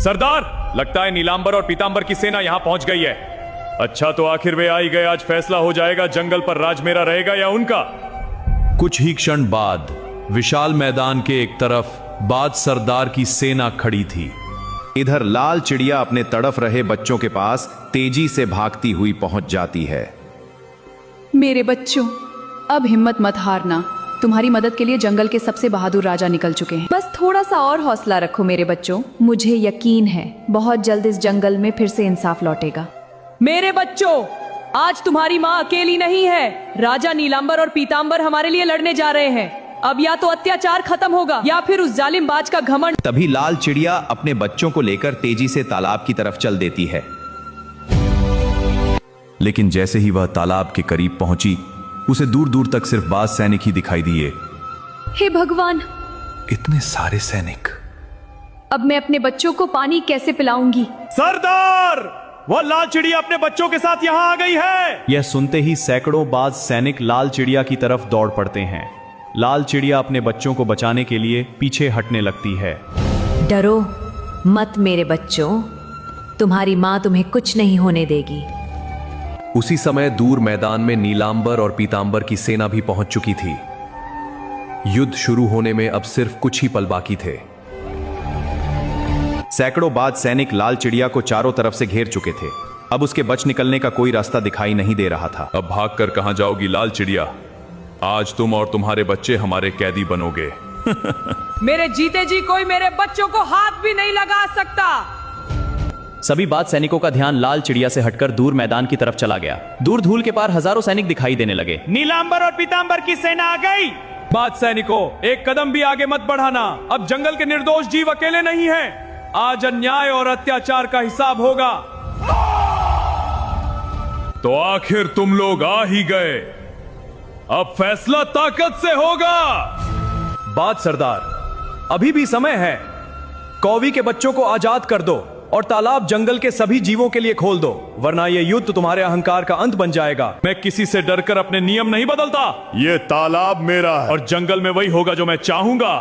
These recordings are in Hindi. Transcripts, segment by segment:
सरदार, लगता है नीलांबर और पीतांबर की सेना यहाँ पहुंच गई है। अच्छा, तो आखिर वे आ ही गए। आज फैसला हो जाएगा, जंगल पर राज मेरा रहेगा या उनका। कुछ ही क्षण बाद विशाल मैदान के एक तरफ बाज सरदार की सेना खड़ी थी। इधर लाल चिड़िया अपने तड़फ रहे बच्चों के पास तेजी से भागती हुई पहुंच जाती है। मेरे बच्चों, अब हिम्मत मत हारना। तुम्हारी मदद के लिए जंगल के सबसे बहादुर राजा निकल चुके हैं। बस थोड़ा सा और हौसला रखो मेरे बच्चों। मुझे यकीन है बहुत जल्द इस जंगल में फिर से इंसाफ लौटेगा। मेरे बच्चों, आज तुम्हारी माँ अकेली नहीं है। राजा नीलांबर और पीतांबर हमारे लिए लड़ने जा रहे हैं। अब या तो अत्याचार खत्म होगा या फिर उस जालिम बाज का घमंड। तभी लाल चिड़िया अपने बच्चों को लेकर तेजी से तालाब की तरफ चल देती है। लेकिन जैसे ही वह तालाब के करीब पहुंची, उसे दूर दूर तक सिर्फ बाज सैनिक ही दिखाई दिए। हे भगवान, इतने सारे सैनिक! अब मैं अपने बच्चों को पानी कैसे पिलाऊंगी? सरदार, वह लाल चिड़िया अपने बच्चों के साथ यहाँ आ गई है। यह सुनते ही सैकड़ों बाज सैनिक लाल चिड़िया की तरफ दौड़ पड़ते हैं। लाल चिड़िया अपने बच्चों को बचाने के लिए पीछे हटने लगती है। डरो मत मेरे बच्चों, तुम्हारी माँ तुम्हें कुछ नहीं होने देगी। उसी समय दूर मैदान में नीलांबर और पीतांबर की सेना भी पहुंच चुकी थी। युद्ध शुरू होने में अब सिर्फ कुछ ही पल बाकी थे। सैकड़ों बाज सैनिक लाल चिड़िया को चारों तरफ से घेर चुके थे। अब उसके बच निकलने का कोई रास्ता दिखाई नहीं दे रहा था। अब भागकर कहां जाओगी लाल चिड़िया? आज तुम और तुम्हारे बच्चे हमारे कैदी बनोगे। मेरे जीते जी कोई मेरे बच्चों को हाथ भी नहीं लगा सकता। सभी बाज सैनिकों का ध्यान लाल चिड़िया से हटकर दूर मैदान की तरफ चला गया। दूर धूल के पार हजारों सैनिक दिखाई देने लगे। नीलांबर और पीतांबर की सेना आ गई। बाज सैनिकों, एक कदम भी आगे मत बढ़ाना। अब जंगल के निर्दोष जीव अकेले नहीं हैं। आज अन्याय और अत्याचार का हिसाब होगा। तो आखिर तुम लोग आ ही गए। अब फैसला ताकत से होगा। बाज सरदार, अभी भी समय है। कौवी के बच्चों को आजाद कर दो और तालाब जंगल के सभी जीवों के लिए खोल दो, वरना यह युद्ध तुम्हारे अहंकार का अंत बन जाएगा। मैं किसी से डरकर अपने नियम नहीं बदलता। ये तालाब मेरा है और जंगल में वही होगा जो मैं चाहूंगा।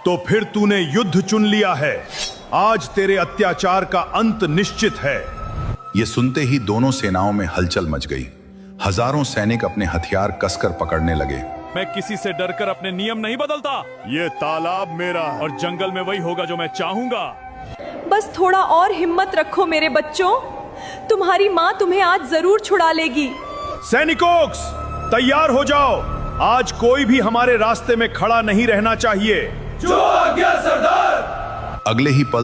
तो फिर तूने युद्ध चुन लिया है। आज तेरे अत्याचार का अंत निश्चित है। ये सुनते ही दोनों सेनाओं में हलचल मच गई। हजारों सैनिक अपने हथियार कसकर पकड़ने लगे। मैं किसी से डरकर अपने नियम नहीं बदलता। ये तालाब मेरा है और जंगल में वही होगा जो मैं चाहूंगा। बस थोड़ा और हिम्मत रखो मेरे बच्चों। तुम्हारी माँ तुम्हें आज जरूर छुड़ा लेगी। सैनिकों, तैयार हो जाओ। आज कोई भी हमारे रास्ते में खड़ा नहीं रहना चाहिए। जो आज्ञा सरदार। अगले ही पल